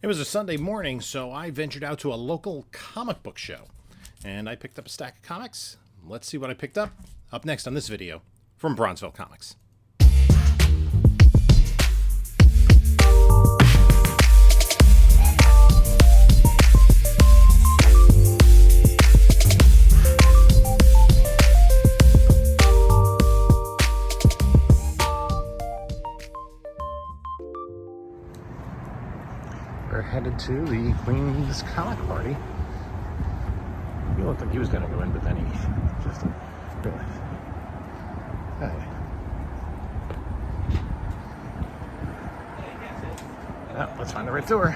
It was a Sunday morning, so I ventured out to a local comic book show, and I picked up a stack of comics. Let's see what I picked up next on this video from Bronzeville Comics. We're headed to the Queen's Comic Party. He looked like he was going to go in, but then he just realized. Hey. Well, let's find the right door.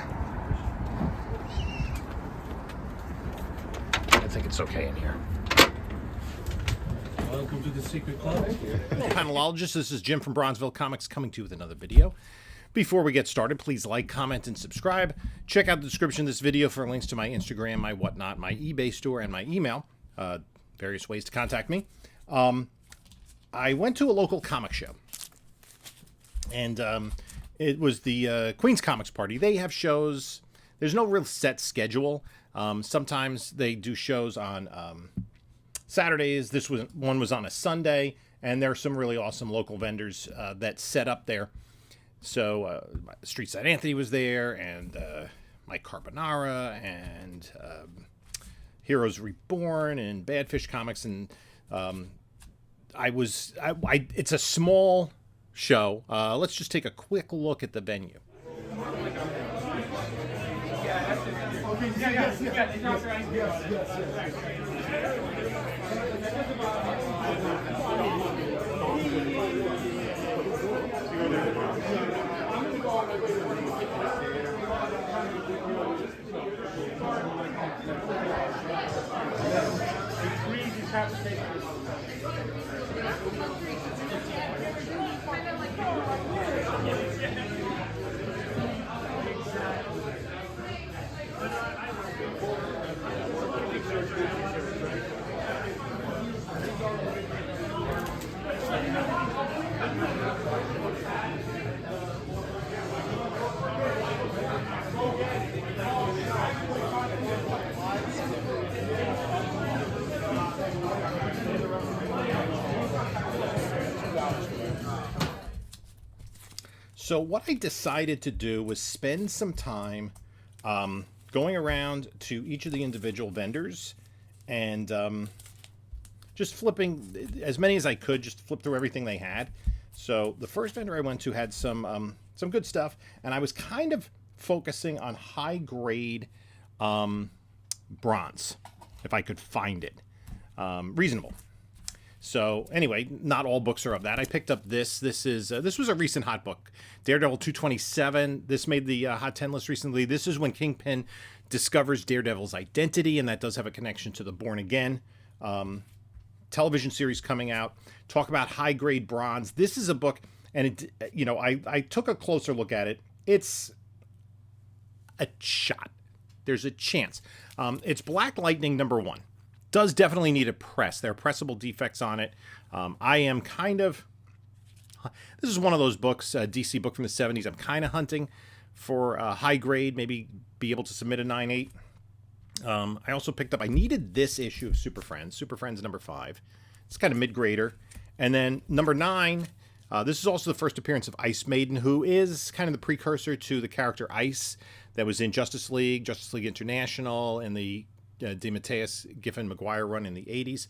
I think it's okay in here. Welcome to the Secret Club. Hello, panelologists. This is Jim from Bronzeville Comics coming to you with another video. Before we get started, please like, comment, and subscribe. Check out the description of this video for links to my Instagram, my whatnot, my eBay store, and my email. Various ways to contact me. I went to a local comic show, and it was the Queen's Comics Party. They have shows. There's no real set schedule. Sometimes they do shows on Saturdays. This one was on a Sunday, and there are some really awesome local vendors that set up there. So Street Side Anthony was there, and Mike Carbonara, and Heroes Reborn, and Badfish Comics, and it's a small show. Let's just take a quick look at the venue. So what I decided to do was spend some time going around to each of the individual vendors and just flipping as many as I could, just flip through everything they had. So the first vendor I went to had some good stuff, and I was kind of focusing on high grade bronze, if I could find it reasonable. So anyway, not all books are of that. I picked up this. This was a recent hot book, Daredevil 227. This made the Hot 10 list recently. This is when Kingpin discovers Daredevil's identity, and that does have a connection to the Born Again television series coming out. Talk about high grade bronze. This is a book, and I took a closer look at it. It's a shot. There's a chance. It's Black Lightning #1. Does definitely need a press. There are pressable defects on it. I am kind of... This is one of those books, a DC book from the 70s. I'm kind of hunting for a high grade, maybe be able to submit a 9.8. I also picked up... I needed this issue of Super Friends. Super Friends #5. It's kind of mid-grader. And then #9, this is also the first appearance of Ice Maiden, who is kind of the precursor to the character Ice that was in Justice League International, and the DeMatteis, Giffen, McGuire run in the 80s.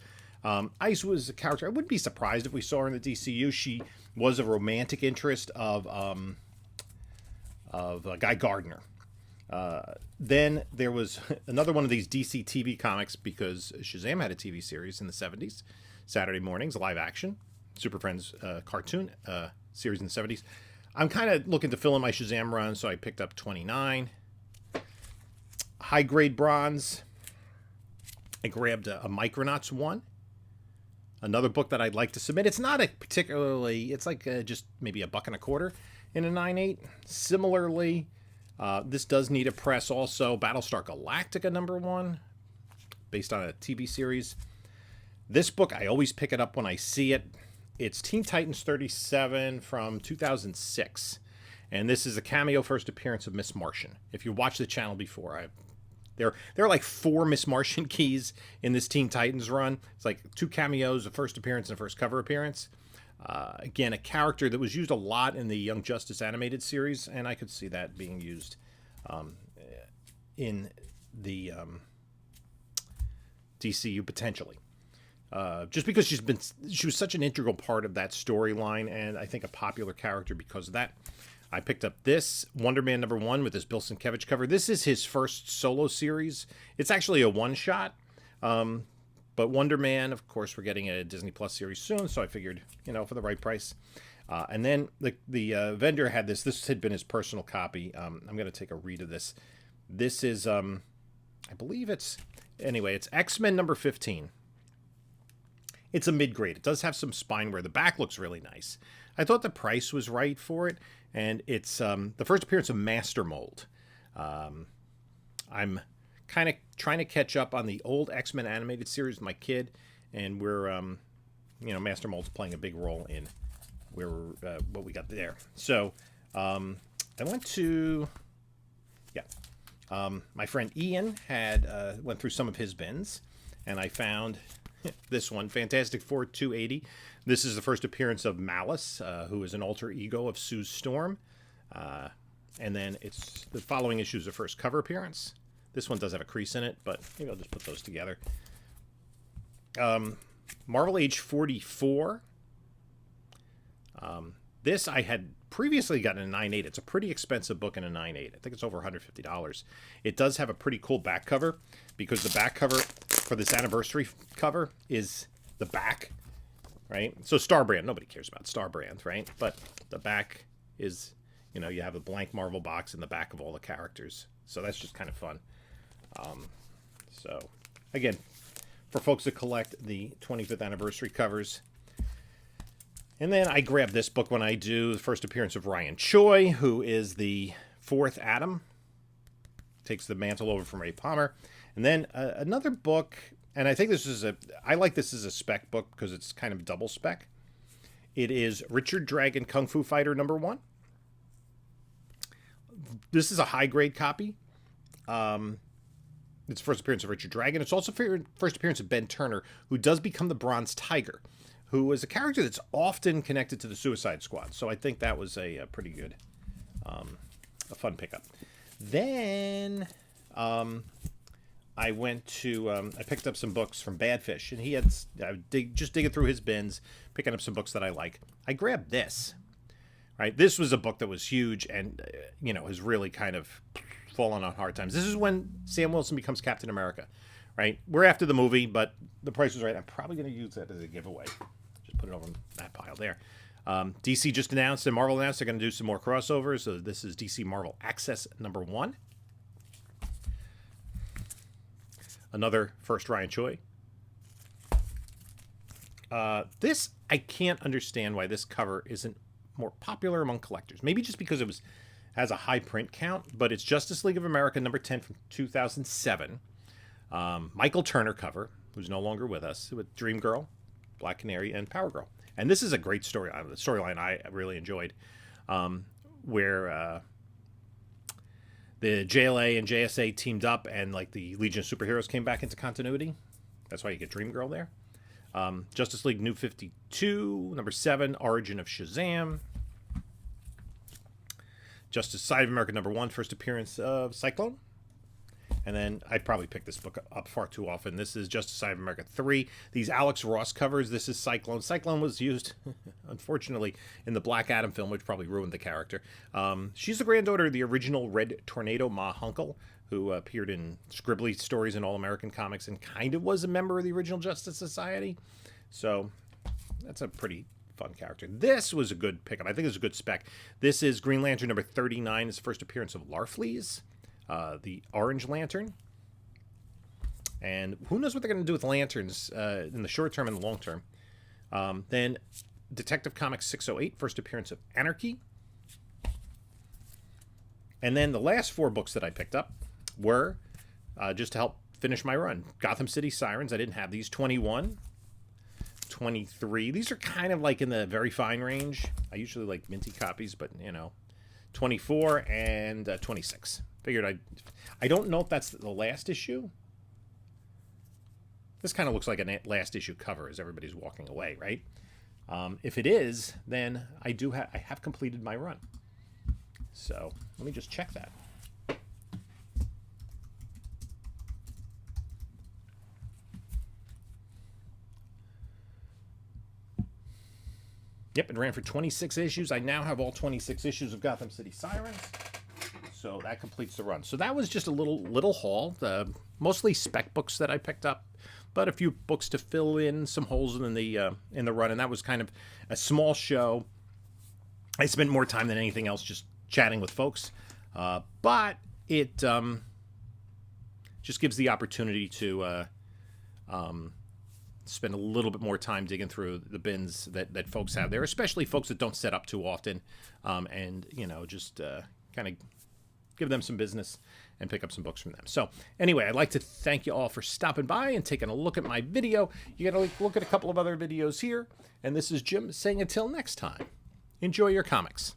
Ice was a character I wouldn't be surprised if we saw her in the DCU. She was a romantic interest of Guy Gardner. Then there was another one of these DC TV comics, because Shazam had a TV series in the 70s, Saturday mornings, live action, Super Friends cartoon series in the 70s. I'm kind of looking to fill in my Shazam run, so I picked up 29. High grade bronze. I grabbed a Micronauts 1, another book that I'd like to submit. It's not a particularly, it's like just maybe $1.25 in a 9.8. Similarly, this does need a press also. Battlestar Galactica #1, based on a TV series. This book, I always pick it up when I see it. It's Teen Titans 37 from 2006. And this is a cameo first appearance of Miss Martian. If you watched the channel before, there are like 4 Miss Martian keys in this Teen Titans run. It's like 2 cameos, a first appearance, and a first cover appearance. Again, a character that was used a lot in the Young Justice animated series, and I could see that being used in the DCU potentially. Just because she was such an integral part of that storyline, and I think a popular character because of that. I picked up this Wonder Man #1 with this Bill Sienkiewicz cover. This is his first solo series. It's actually a one-shot. But Wonder Man, of course, we're getting a Disney Plus series soon, so I figured, for the right price. And then the vendor had this. This had been his personal copy. I'm going to take a read of this. This is, I believe it's X-Men #15. It's a mid-grade. It does have some spine wear. The back looks really nice. I thought the price was right for it, and it's the first appearance of Master Mold. I'm kind of trying to catch up on the old X-Men animated series with my kid, and we're, Master Mold's playing a big role in what we got there. So I went to, my friend Ian had went through some of his bins, and I found this one, Fantastic Four 280. This is the first appearance of Malice, who is an alter ego of Sue Storm. And then it's the following issue is the first cover appearance. This one does have a crease in it, but maybe I'll just put those together. Marvel Age 44. This I had previously gotten a 9.8. It's a pretty expensive book in a 9.8. I think it's over $150. It does have a pretty cool back cover, because the back cover for this anniversary cover is the back, right? So Star Brand, nobody cares about Star Brand, right? But the back is, you have a blank Marvel box in the back of all the characters. So that's just kind of fun. So, again, for folks that collect the 25th anniversary covers. And then I grab this book when I do the first appearance of Ryan Choi, who is the 4th Atom. Takes the mantle over from Ray Palmer. And then another book, and I think I like this as a spec book because it's kind of double spec. It is Richard Dragon Kung Fu Fighter #1. This is a high-grade copy. It's first appearance of Richard Dragon. It's also first appearance of Ben Turner, who does become the Bronze Tiger, who is a character that's often connected to the Suicide Squad. So I think that was a pretty good, a fun pickup. Then I went to, I picked up some books from Badfish, and he had, just digging through his bins, picking up some books that I like. I grabbed this, right? This was a book that was huge and, has really kind of fallen on hard times. This is when Sam Wilson becomes Captain America, right? We're after the movie, but the price was right. I'm probably going to use that as a giveaway. Just put it over in that pile there. DC just announced, and Marvel announced they're going to do some more crossovers. So this is DC Marvel Access #1. Another first Ryan Choi. This, I can't understand why this cover isn't more popular among collectors. Maybe just because it has a high print count, but it's Justice League of America #10 from 2007. Michael Turner cover, who's no longer with us, with Dream Girl, Black Canary, and Power Girl. And this is a great story. The storyline I really enjoyed, where the JLA and JSA teamed up, and like the Legion of Superheroes came back into continuity. That's why you get Dream Girl there. Justice League New 52, #7, Origin of Shazam. Justice Side of America #1, first appearance of Cyclone. And then I probably picked this book up far too often. This is Justice Side of America 3. These Alex Ross covers, this is Cyclone. Cyclone was used, unfortunately, in the Black Adam film, which probably ruined the character. She's the granddaughter of the original Red Tornado Ma Hunkel, who appeared in scribbly stories in All-American Comics and kind of was a member of the original Justice Society. So that's a pretty fun character. This was a good pickup. I think it's a good spec. This is Green Lantern #39. It's the first appearance of Larfleeze, the Orange Lantern. And who knows what they're going to do with lanterns in the short term and the long term. Then Detective Comics 608, first appearance of Anarchy. And then the last 4 books that I picked up were, just to help finish my run, Gotham City Sirens. I didn't have these. 21, 23. These are kind of like in the very fine range. I usually like minty copies, but, 24 and 26. Figured I don't know if that's the last issue. This kind of looks like a last issue cover as everybody's walking away, right? If it is, then I have completed my run. So let me just check that. Yep, it ran for 26 issues. I now have all 26 issues of Gotham City Sirens. So that completes the run. So that was just a little haul. Mostly spec books that I picked up, but a few books to fill in some holes in the run. And that was kind of a small show. I spent more time than anything else just chatting with folks. But it just gives the opportunity to spend a little bit more time digging through the bins that folks have there, especially folks that don't set up too often, and just kind of give them some business and pick up some books from them. So anyway, I'd like to thank you all for stopping by and taking a look at my video. You got to look at a couple of other videos here, and this is Jim saying until next time, enjoy your comics.